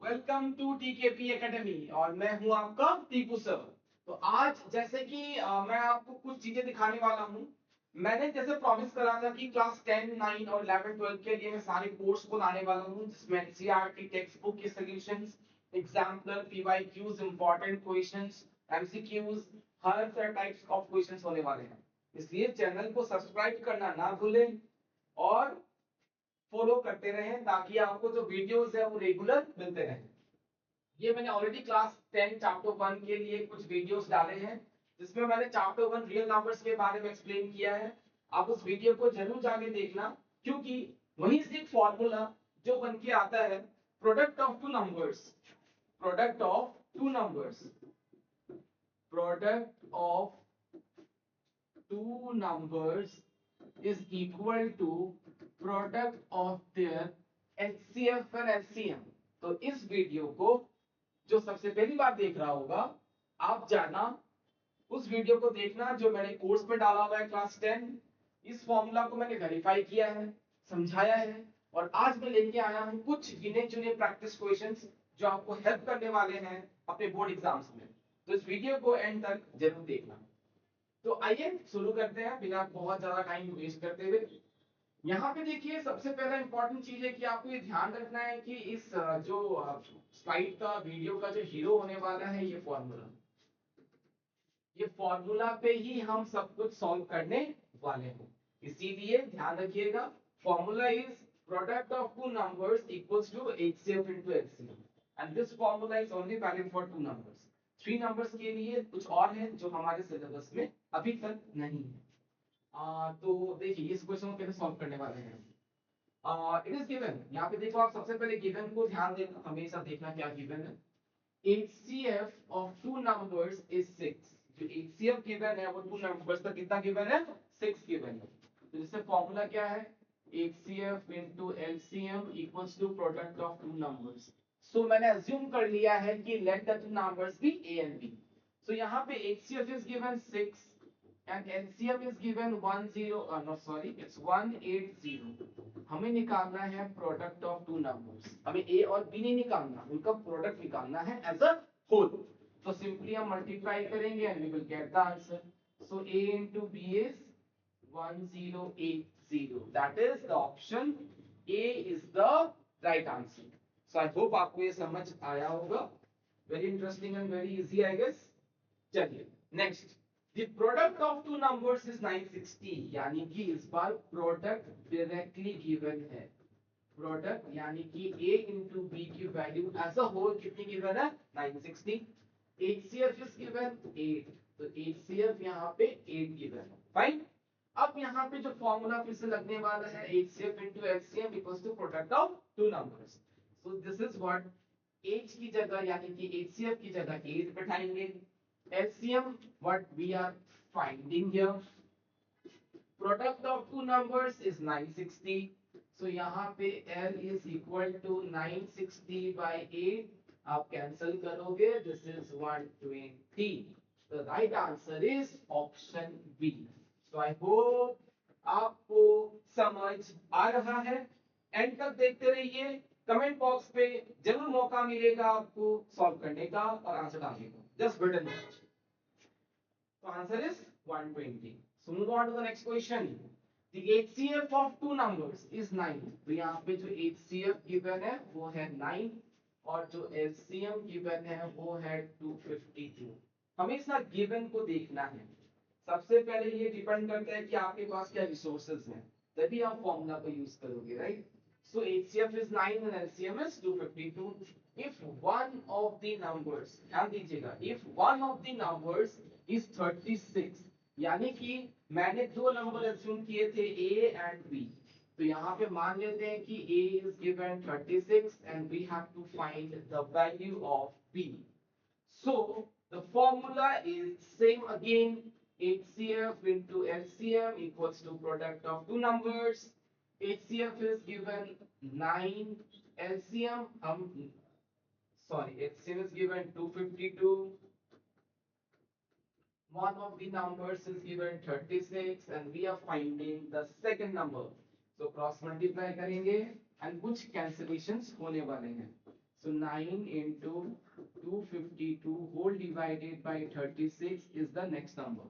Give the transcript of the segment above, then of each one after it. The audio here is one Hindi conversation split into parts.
वेलकम टू टीकेपी एकेडमी और मैं हूं आपका टीपू सर। तो आज जैसे कि मैं आपको कुछ चीजें दिखाने वाला हूं। मैंने जैसे प्रॉमिस करा था कि क्लास 10, 9 और 11, 12 के लिए मैं सारे कोर्स को लाने वाला हूं, जिसमें एनसीईआरटी टेक्स्ट बुक के solutions, exemplar, PYQs, important questions, MCQs, हर तरह टाइप्स ऑफ क्वेश्चंस होने वाले हैं। इसलिए चैनल को सब्सक्राइब करना ना भूलें और फॉलो करते रहें ताकि आपको जो वीडियोस है वो रेगुलर मिलते रहें। ये मैंने ऑलरेडी क्लास 10 चैप्टर 1 के लिए कुछ वीडियोस डाले हैं, जिसमें मैंने चैप्टर 1 रियल नंबर्स के बारे में एक्सप्लेन किया है। आप उस वीडियो को जरूर जाके देखना, क्योंकि वहीं से एक फॉर्मूला जो बन के आता है, product of two numbers, product of two numbers, product of two numbers is equal to product of their HCF and LCM। तो इस वीडियो को जो सबसे पहली बार देख रहा होगा, आप जाना उस वीडियो को देखना जो मैंने कोर्स में डाला हुआ है क्लास 10। इस फॉर्मूला को मैंने वेरीफाई किया है, समझाया है, और आज मैं लेके आया हूं कुछ गिने चुने प्रैक्टिस क्वेश्चंस जो आपको हेल्प करने वाले हैं अपने बोर्ड एग्जाम्स में। तो इस वीडियो को एंड तक जरूर देखना। तो आइए शुरू करते हैं बिना बहुत ज्यादा टाइम वेस्ट करते हुए। यहाँ पे देखिए, सबसे पहला इंपॉर्टेंट चीज है कि आपको ये ध्यान रखना है कि इस जो स्लाइड का वीडियो का जो हीरो होने वाला है, ये फॉर्मूला पे ही हम सब कुछ सॉल्व करने वाले हैं। इसीलिए ध्यान रखिएगा, formula is product of two numbers equals to HCF into LCM, and this formula is only valid for two numbers. Three numbers के लिए कुछ और है जो हमारे सिलेबस में अभी तक नहीं है। तो देखिए इस क्वेश्चन को कैसे सॉल्व करने वाले हैं। इट इज गिवन, यहाँ पे देखो, आप सबसे पहले गिवन को ध्यान देना, हमेशा देखना क्या गिवन है। HCF of two numbers is 6। जो HCF गिवन है वो टू नंबर्स का कितना गिवन है, 6 गिवन है। तो इससे फॉर्मूला क्या है, HCF into LCM equals to product of two numbers। सो मैंने अज्यूम कर लिया है कि let the two numbers be A and B। So यहाँ पे HCF is given 6 and LCM is given 180। हमें निकालना है प्रोडक्ट ऑफ टू नंबर्स। हमें ए और बी नहीं निकालना, उनका प्रोडक्ट निकालना है एज अ होल। तो सिंपली हम मल्टीप्लाई करेंगे and we will get the answer. So A into B is 1080। That is the option A is the right answer. So I hope आपको ये समझ आया होगा। Very interesting and very easy I guess. चलिए next, the product of two numbers is 960। यानी कि इस बार प्रोडक्ट डायरेक्टली गिवन है। प्रोडक्ट यानी कि a into b की वैल्यू एज अ होल कितनी गिवन है, 960। HCF is given 8, तो HCF यहाँ पे 8 गिवन है। फाइन। अब यहाँ पे जो फॉर्मूला फिर से लगने वाला है, HCF into LCM equals to product of two numbers। so this is what H की जगह यानी कि HCF की जगह 8 बैठाएंगे। LCM what we are finding here, product of two numbers is 960। so यहाँ पे L is equal to 960 by 8। आप कैंसिल करोगे, this is 120। the right answer is option B। so I hope आपको समझ आ रहा है। एंड तक देखते रहिए, कमेंट बॉक्स पे जरूर मौका मिलेगा आपको सॉल्व करने का और आंसर डालने का। Just button match. So answer is 120। So move on to the next question। The HCF of two numbers is 9। तो यहाँ पे जो HCF given है वो है 9 और जो LCM given है वो है 252। हमेशा given को देखना है। सबसे पहले ये डिपेंड करता है कि आपके पास क्या रिसोर्सेज हैं, तभी आप फॉर्मूला को यूज करोगे, right. So HCF is 9 and LCM is 252। If one of the numbers, ध्यान दीजिएगा, if one of the numbers is 36, यानी कि मैंने दो नंबर अज्यूम किए थे A and B। तो यहाँ पे मान लेते हैं कि A is given 36 and we have to find the value of B। So the formula is same again, HCF into LCM equals to product of two numbers। HCF is given 9, LCM HCM is given 252, one of the numbers is given 36 and we are finding the second number। so cross multiply करेंगे and कुछ cancellations होने वाले हैं। So 9 into 252 whole divided by 36 is the next number.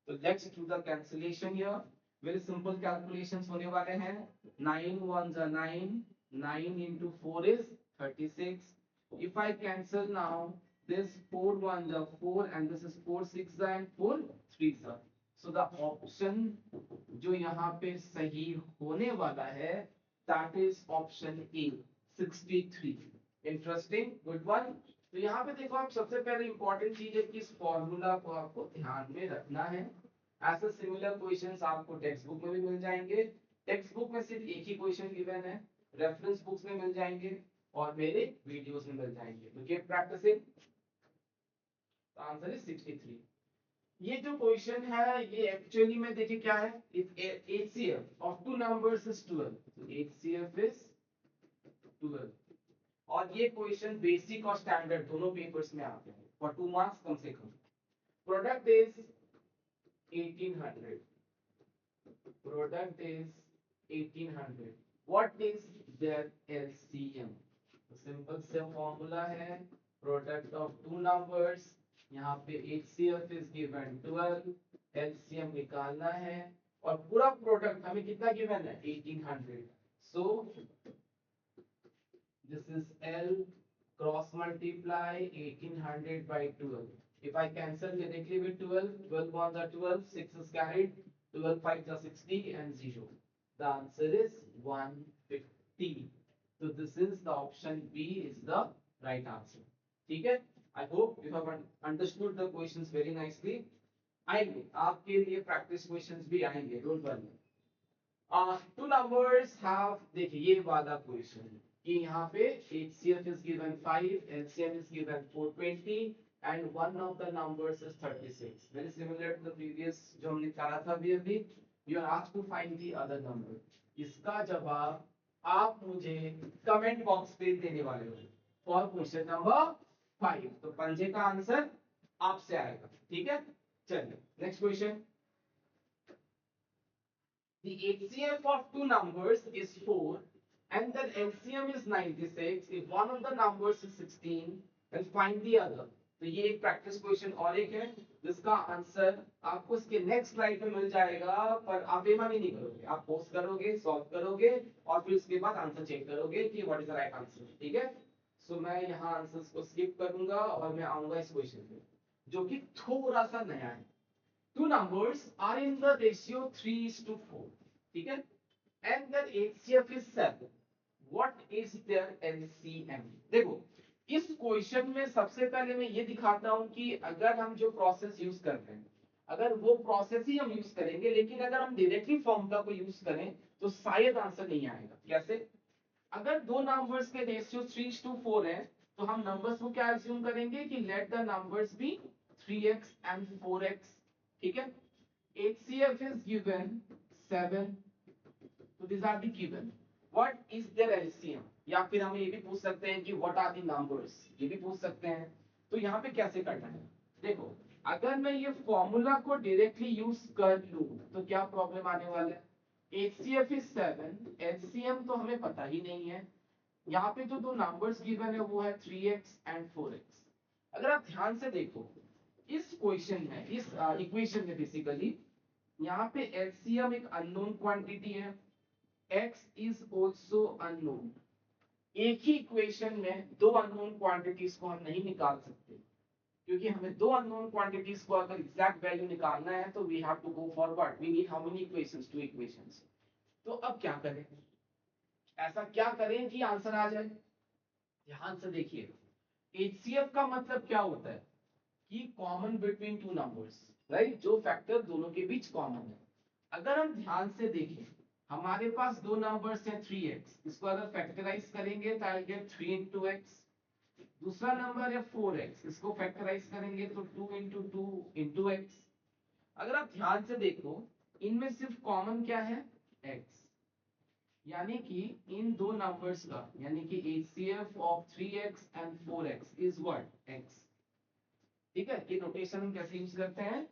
So let's do the cancellation here. Very simple calculations होने वाले हैं. 9 ones are 9. 9 into 4 is 36. If I cancel now, this 4 ones are 4 and this is 4 6 and 4 3 are. So the option जो यहाँ पे सही होने वाला है, that is option A, 63. Interesting, good one. तो यहाँ पे देखो आप सबसे पहले इंपॉर्टेंट चीज है कि इस फॉर्मूला को आपको ध्यान में रखना है. ऐसे सिमिलर क्वेश्चंस आपको टेक्स्ट बुक में भी मिल जाएंगे. टेक्स्ट बुक में सिर्फ एक ही क्वेश्चन गिवन है, रेफरेंस बुक्स में मिल जाएंगे और मेरे वीडियोस में मिल जाएंगे. तो कीप प्रैक्टिसिंग. Answer is 63. ये जो क्वेश्चन है ये एक्चुअली में देखिए क्या है. HCF of two numbers is 12. तो HCF इज 12. और ये क्वेश्चन बेसिक और स्टैंडर्ड दोनों पेपर्स में आते हैं फॉर 2 मार्क्स कम से कम. Product is 1800. Product is 1800. What is their LCM? Simple से फॉर्मूला है प्रोडक्ट ऑफ टू नंबर्स. यहाँ पे HCF is given 12, LCM निकालना है और पूरा प्रोडक्ट हमें कितना गिवन है 1800. So this is L cross multiply 1800 by 12. If I cancel directly with 12, 12 ones are 12, 6 is carried, 12 5 are 60 and 0. The answer is 150. So this is the option B is the right answer. ठीक है? I hope you have understood the questions very nicely. आएंगे आपके लिए practice questions भी आएंगे, don't worry. Two numbers have, देखिए ये वाला क्वेश्चन कि यहाँ पे HCF is given 5, LCM is given 420 and one of the numbers is 36. Very similar to the previous जो हमने करा था अभी. You are asked to find the other number. इसका जवाब आप मुझे कमेंट बॉक्स पे देने वाले हो फॉर क्वेश्चन नंबर 5. तो पंजे का आंसर आपसे आएगा. ठीक है, चलिए next question. The HCF of two numbers is 4 and the LCM is 96. If one of the numbers is 16, then find the other. तो ये एक प्रैक्टिस क्वेश्चन और एक है जिसका आंसर आपको इसके नेक्स्ट स्लाइड में मिल जाएगा, पर आप बेईमानी नहीं करोगे. आप पोस्ट करोगे, सॉल्व करोगे और फिर उसके बाद आंसर चेक करोगे कि what is the right answer. ठीक है, सो मैं यहाँ आंसर्स को स्किप करूंगा और मैं आऊंगा इस क्वेश्चन पे जो कि थोड़ा सा नया है. Two numbers are in the ratio 3:4. ठीक है, and their HCF is 7. What is their LCM? देखो इस क्वेश्चन में सबसे पहले मैं ये दिखाता हूं कि अगर हम जो प्रोसेस यूज कर रहे हैं अगर वो प्रोसेस ही हम यूज करेंगे, लेकिन अगर हम डायरेक्टली फॉर्मूला को यूज करें तो शायद आंसर नहीं आएगा. कैसे? अगर दो नंबर्स के रेशियो 3:4 है तो हम नंबर्स को क्या एज्यूम करेंगे कि let the numbers be 3x and 4x. ठीक है, HCF is given 7. So these are the given. What is their LCM? या फिर हम ये भी पूछ सकते हैं कि what are the numbers? ये भी पूछ सकते हैं. तो यहाँ पे कैसे करना है? देखो अगर मैं ये फॉर्मूला को डायरेक्टली यूज कर लूं तो क्या प्रॉब्लम आने वाला है. HCF is 7, LCM तो हमें पता ही नहीं है. यहाँ पे जो दो नंबर्स गिवन है वो है 3x and 4x. अगर आप ध्यान से देखो इस क्वेश्चन में, इस इक्वेशन में बेसिकली यहाँ पे LCM एक अननोन क्वांटिटी है, x is also unknown. एक ही इक्वेशन में दो अननोन क्वांटिटीज को हम नहीं निकाल सकते क्योंकि हमें दो अननोन क्वांटिटीज को अगर एग्जैक्ट वैल्यू निकालना है तो we have to go for what, we need how many equations, two equations. तो अब क्या करें, ऐसा क्या करें कि आंसर आ जाए. ध्यान से देखिए HCF का मतलब क्या होता है कि common between two numbers, right, जो फैक्टर दोनों के बीच कॉमन है. अगर हम ध्यान से देखें हमारे पास दो नंबर्स हैं 3x, इसको अगर फैक्टराइज करेंगे तो आई गेट 3 into x. दूसरा नंबर है 4x, इसको फैक्टराइज करेंगे तो 2 into 2 into x. अगर आप ध्यान से देखो इनमें सिर्फ कॉमन क्या है, x. यानी कि इन दो नंबर्स का यानी कि HCF of 3x and 4x is what, x. ठीक है, ये नोटेशन हम कैसे यूज करते हैं,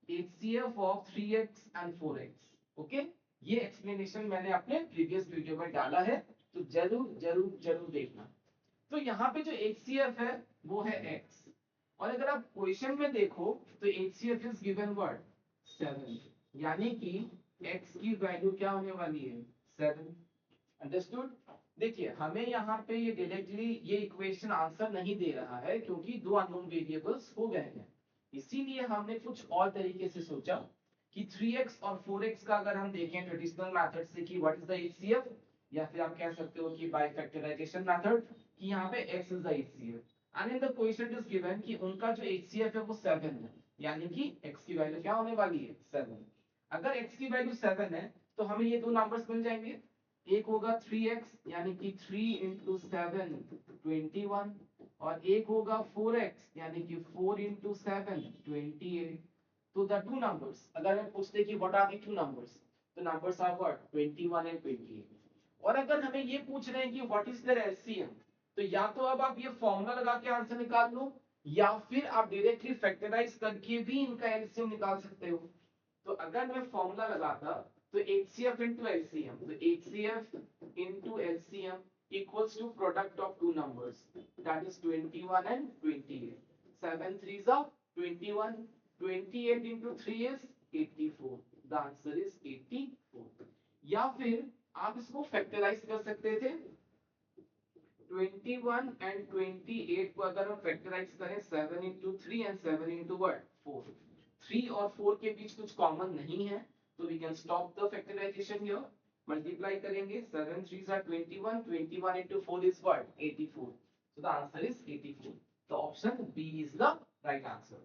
HCF of 3x and 4x. Okay, ये एक्सप्लेनेशन मैंने अपने प्रीवियस वीडियो में डाला है तो जरूर जरूर जरूर देखना. तो यहाँ पे जो HCF है वो है x, और अगर आप क्वेश्चन में देखो तो HCF इज गिवन व्हाट 7, यानी कि x की वैल्यू क्या होने वाली है 7। अंडरस्टूड। देखिए हमें यहाँ पे ये डायरेक्टली ये इक्वेशन आंसर नहीं दे रहा है क्योंकि दो अननोन वेरिएबल्स हो गए हैं, इसीलिए हमने कुछ और तरीके से सोचा कि 3x और 4x का अगर हम देखें ट्रेडिशनल मेथड से कि व्हाट इज द HCF, या फिर आप कह सकते हो कि बाय फैक्टराइजेशन मेथड कि यहाँ पे x is the HCF and in the question is given कि उनका जो HCF है वो 7 है, यानी कि x की वैल्यू क्या होने वाली है 7। अगर x की वैल्यू 7 है तो हमें ये दो नंबर्स मिल जाएंगे, एक होगा 3x यानी कि 3 into 7 21, और एक होगा 4x यानी कि 4 into 7 28। तो द टू नंबर्स अगर मैं पूछते कि what are the two numbers, तो नंबर्स आर व्हाट 21 एंड 28। और अगर हमें ये पूछ रहे हैं कि व्हाट इज देयर एलसीएम, तो या तो अब आप ये फॉर्मूला लगा के आंसर निकाल लो, या फिर आप डायरेक्टली फैक्टराइज करके भी इनका एलसीएम निकाल सकते हो। तो अगर मैं फॉर्मूला लगाता तो HCF into LCM, तो HCF into LCM equals to product of two numbers, that is 21 and 28. 7 threes are 21, 28 into 3 is 84, the answer is 84। या फिर आप इसको फैक्टराइज कर सकते थे, 21 and 28 को अगर हम फैक्टराइज करें 7 into 3 and 7 into what 4, 3 और 4 के बीच कुछ कॉमन नहीं है, तो we can stop the factorization here, multiply करेंगे 7 3s are 21, 21 into 4 is what 84, so the answer is 84। the option B is the right answer।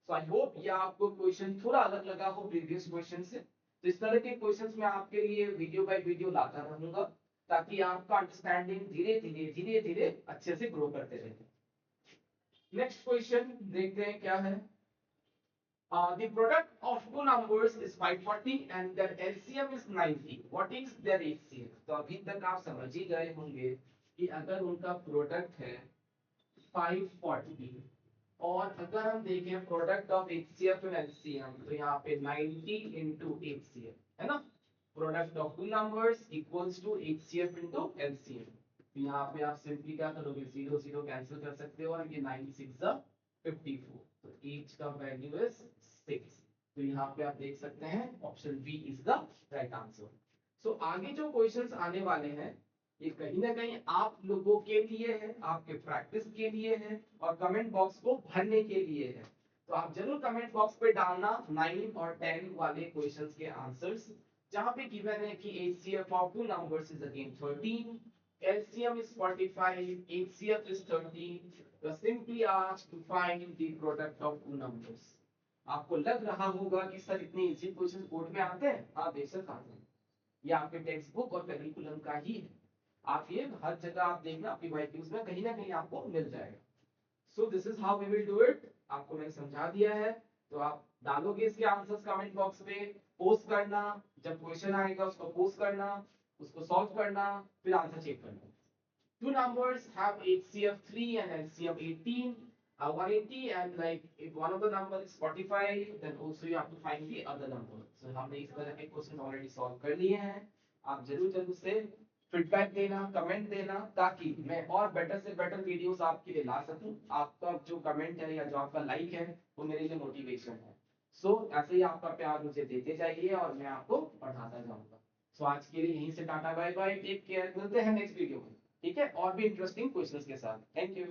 so I hope ये आपको क्वेश्चन थोड़ा अलग लगा हो प्रीवियस क्वेश्चन से, तो इस तरह के क्वेश्चंस मैं आपके लिए वीडियो बाय वीडियो लाता रहूंगा ताकि आपका अंडरस्टैंडिंग धीरे धीरे अच्छे से ग्रो करते रहे। नेक्स्ट क्वेश्चन देखते हैं क्या है। The product of two numbers is 540 and their LCM is 90. What is their HCF? तो अभी तक आप समझ ही गए होंगे कि अगर उनका प्रोडक्ट है 540 और अगर हम देखें product of HCF and LCM तो यहाँ पे 90 into HCF है ना, product of two numbers equals to HCF into LCM। तो यहाँ पे आप सिंपली क्या करोगे 0 0 कैंसिल कर सकते हो और ये 9 6 54, तो h का वैल्यू इज 6। तो यहाँ पे आप देख सकते हैं option B is the right answer. So आगे जो क्वेश्चंस आने वाले हैं ये कहीं ना कहीं आप लोगों के लिए है, आपके प्रैक्टिस के लिए है और कमेंट बॉक्स को भरने के लिए है। तो आप जरूर कमेंट बॉक्स पे डालना 9 और 10 वाले क्वेश्चंस के आंसर्स, जहां पे गिवन है कि HCF of two numbers is again 13, LCM is 45, HCF is 13. You are simply asked to find the product of two numbers. आपको लग रहा होगा कि सर इतने इजी क्वेश्चन बोर्ड में आते हैं, हाँ बेशक आते हैं, ये आपके टेक्स्ट बुक और करिकुलम का ही है। आप ये हर जगह आप देखना आपकी वाइक्यूज में कहीं ना कहीं आपको मिल जाएगा। So this is how we will do it. आपको मैंने समझा दिया है, तो आप डालोगे इसके आंसर्स कमेंट बॉक्स में, पोस्ट करना, जब क्वेश्चन आएगा उसको पोस्ट करना, उसको सॉल्व करना, फिर आंसर चेक करना। Two numbers have HCF 3 and LCM 18, 180, and like if one of the number is 45, then also you have to find the other number. So हमने इस तरह के क्वेश्चन ऑलरेडी सॉल्व कर लिए हैं। आप जरूर जरूर से फीडबैक देना, कमेंट देना, ताकि मैं और बेटर से बेटर वीडियोस आपके लिए ला सकूं। आपका जो कमेंट है या जो आपका लाइक है वो मेरे लिए मोटिवेशन है। सो ऐसे ही आपका प्यार मुझे देते जाइए और मैं आपको पढ़ाता जाऊंगा। सो आज के लिए यहीं से tata bye bye, take care, मिलते हैं नेक्स्ट वीडियो में, ठीक है, और भी इंटरेस्टिंग क्वेश्चंस के साथ। Thank you.